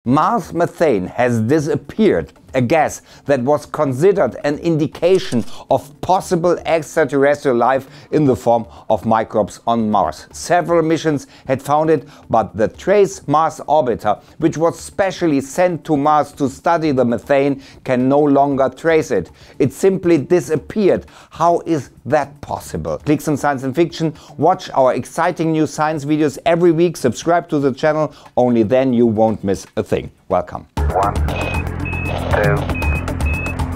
Mars methane has disappeared, a gas that was considered an indication of possible extraterrestrial life in the form of microbes on Mars. Several missions had found it, but the Trace Mars orbiter, which was specially sent to Mars to study the methane, can no longer trace it. It simply disappeared. How is that possible? Clixoom Science Fiction. Watch our exciting new science videos every week. Subscribe to the channel. Only then you won't miss a thing. Welcome. 1, 2,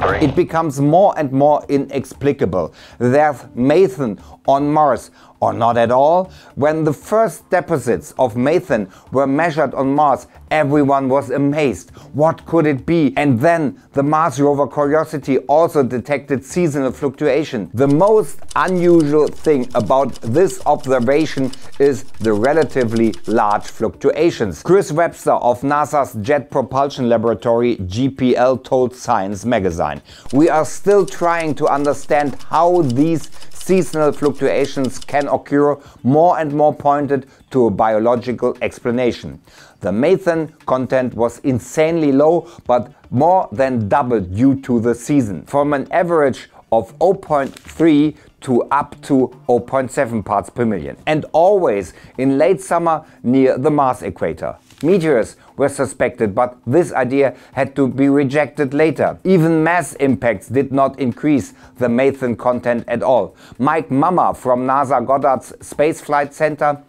3. It becomes more and more inexplicable. There's methane on Mars, or not at all. When the first deposits of methane were measured on Mars, everyone was amazed. What could it be? And then the Mars rover Curiosity also detected seasonal fluctuation. The most unusual thing about this observation is the relatively large fluctuations. Chris Webster of NASA's Jet Propulsion Laboratory JPL told Science magazine, "We are still trying to understand how these seasonal fluctuations can occur. More and more pointed to a biological explanation. The methane content was insanely low, but more than doubled due to the season, from an average of 0.3 to up to 0.7 parts per million, and always in late summer near the Mars equator. Meteors were suspected, but this idea had to be rejected later. Even mass impacts did not increase the methane content at all." Mike Mummer from NASA Goddard's Space Flight Center.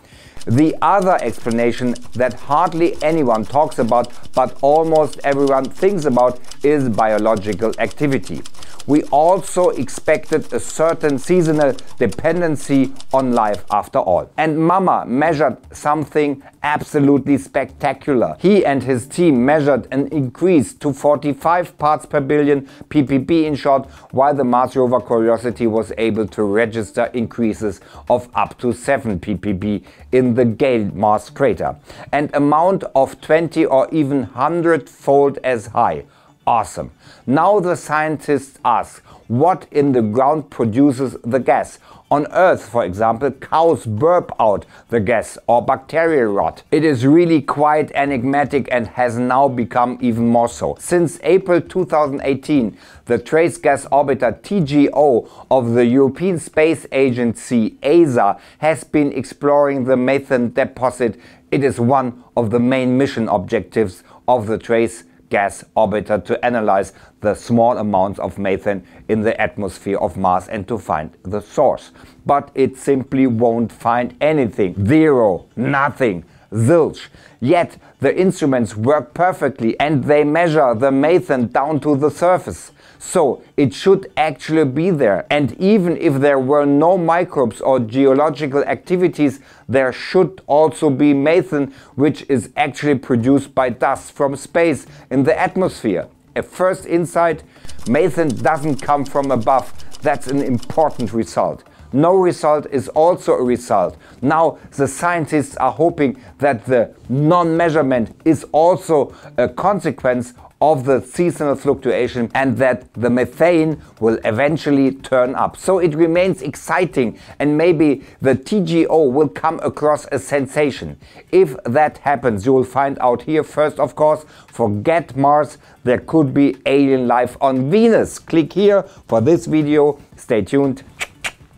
"The other explanation that hardly anyone talks about, but almost everyone thinks about, is biological activity. We also expected a certain seasonal dependency on life after all." And Mummer measured something absolutely spectacular. He and his team measured an increase to 45 parts per billion, ppb in short, while the Mars rover Curiosity was able to register increases of up to 7 ppb in the Gale Mars crater, an amount of 20 or even 100-fold as high. Awesome. Now the scientists ask, what in the ground produces the gas? On Earth, for example, cows burp out the gas or bacteria rot. It is really quite enigmatic and has now become even more so. Since April 2018, the Trace Gas Orbiter TGO of the European Space Agency ESA has been exploring the methane deposit. It is one of the main mission objectives of the Trace Gas Orbiter to analyze the small amounts of methane in the atmosphere of Mars and to find the source. But it simply won't find anything. Zero, nothing, zilch. Yet the instruments work perfectly and they measure the methane down to the surface. So it should actually be there. And even if there were no microbes or geological activities, there should also be methane, which is actually produced by dust from space in the atmosphere. A first insight: methane doesn't come from above. That's an important result. No result is also a result. Now the scientists are hoping that the non-measurement is also a consequence of the seasonal fluctuation and that the methane will eventually turn up. So it remains exciting, and maybe the TGO will come across a sensation. If that happens, you will find out here first, of course. Forget Mars, there could be alien life on Venus. Click here for this video. Stay tuned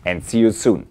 and see you soon.